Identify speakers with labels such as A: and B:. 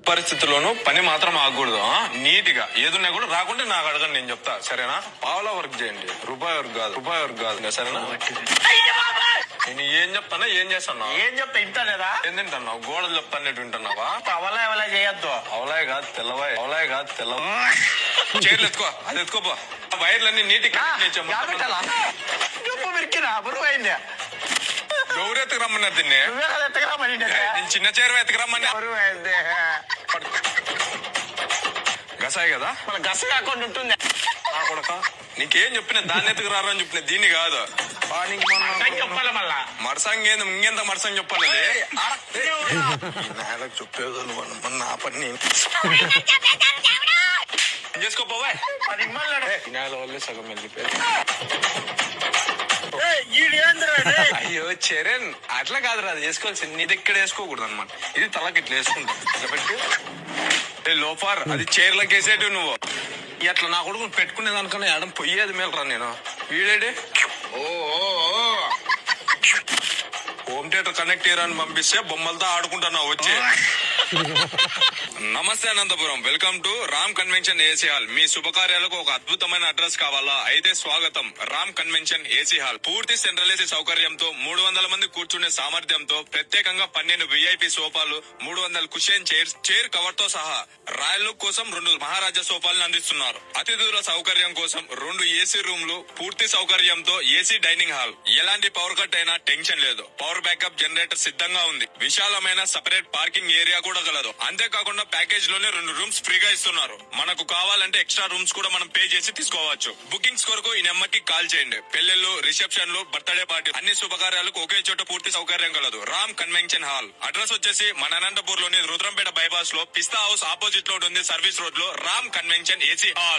A: పరిస్థితుల్లోనూ పని మాత్రం ఆగకూడదు. నీట్ గా ఏదున్నా కూడా రాకుంటే నాకు అడగండి, నేను చెప్తా. సరేనా? పావులా వర్క్ చేయండి, రూపాయి వర్క్ కాదు. సరేనా? నేను ఏం చెప్తానా, ఏం చేస్తాను?
B: ఏం చెప్తా ఇంత లేదా?
A: ఏం తింటున్నావు? గోడలు చెప్తానేటు వింటున్నావా?
B: అవలా ఎవలా చేయొద్దు.
A: అవలాయ్ కాదు తెల్లవా చీరలు ఎత్తుకో, అది ఎత్తుకోపో. వైర్లన్నీ నీటికి
B: మిరికినా బరువు అయింది.
A: గౌరు ఎత్తుకురమ్మన్నారు దీన్ని.
B: నువ్వే కదా ఎత్తకరామని.
A: నేను చిన్న చీర ఎత్తుకురమ్మని.
B: బరువు అయింది.
A: గసాయి కదా,
B: మన గస కాకుండా ఉంటుంది.
A: నా కొడక నీకేం చెప్పిన దాన్ని ఎత్తుకు రారని చెప్పిన, దీన్ని కాదు.
B: చెప్పాలి మళ్ళా
A: మరసంగా ఇంకెంత మరసంగా చెప్పాలి. నేలకు చెప్పేది నా పని చేసుకోపోవా. నేల వల్లే సగం వెళ్ళిపోయారు. అయ్యో చరణ్, అట్లా కాదు రా, అది వేసుకోవాల్సింది. నీ దగ్గర వేసుకోకూడదు అనమాట. ఇది తలకి ఇట్లా వేసుకుంటా, ఇట్లా పెట్టి లోఫార్ అది చీరలకు వేసేటివి నువ్వు. అట్లా నా కొడుకుని పెట్టుకునే దానికన్నా ఎడం పొయ్యేది మేలరా. నేను వీడేడే హోమ్ థియేటర్ కనెక్ట్ చేయరాని పంపిస్తే బొమ్మలతో ఆడుకుంటున్నావు వచ్చి. నమస్తే Anantapuram, welcome to Ram convention AC hall. మీ శుభకార్యాలకు ఒక అద్భుతమైన అడ్రస్ కావాలా? అయితే స్వాగతం రామ్ కన్వెన్షన్ ఏసీ హాల్. పూర్తి సెంట్రల్ ఏసీ సౌకర్యంతో 300 మంది కూర్చునే సామర్థ్యంతో ప్రత్యేకంగా 12 విఐపి సోఫాలు, 300 కుషన్ చైర్స్, చైర్ కవర్ తో సహా రాయల్ లుక్ కోసం 2 మహారాజా సోఫాలను అందిస్తున్నారు. అతిథుల సౌకర్యం కోసం 2 ఏసీ రూమ్లు, పూర్తి సౌకర్యంతో ఏసీ డైనింగ్ హాల్. ఎలాంటి పవర్ కట్ అయినా టెన్షన్ లేదు. పవర్ బ్యాకప్ జనరేటర్ సిద్ధంగా ఉంది. విశాలమైన సెపరేట్ పార్కింగ్ ఏరియా కూడా గలదు. అంతేకాకుండా ప్యాకేజ్ లోనే 2 రూమ్స్ ఫ్రీగా ఇస్తున్నారు. మనకు కావాలంటే ఎక్స్ట్రా రూమ్స్ కూడా మనం పే చేసి తీసుకోవచ్చు. బుకింగ్స్ కొరకు ఈ నెంబర్ కి కాల్ చేయండి. పెళ్లిళ్లు, రిసెప్షన్లు, బర్త్డే పార్టీ, అన్ని శుభకార్యాలకు ఒకే చోట పూర్తి సౌకర్యం కలదు. Ram convention hall. అడ్రస్ వచ్చేసి మన అనంతపూర్ లోని రుద్రంపేట బైపాస్ లో పిస్తా హౌస్ ఆపోజిట్ లో ఉంటుంది. సర్వీస్ రోడ్ లో రామ్ కన్వెన్షన్ ఏసీ హాల్.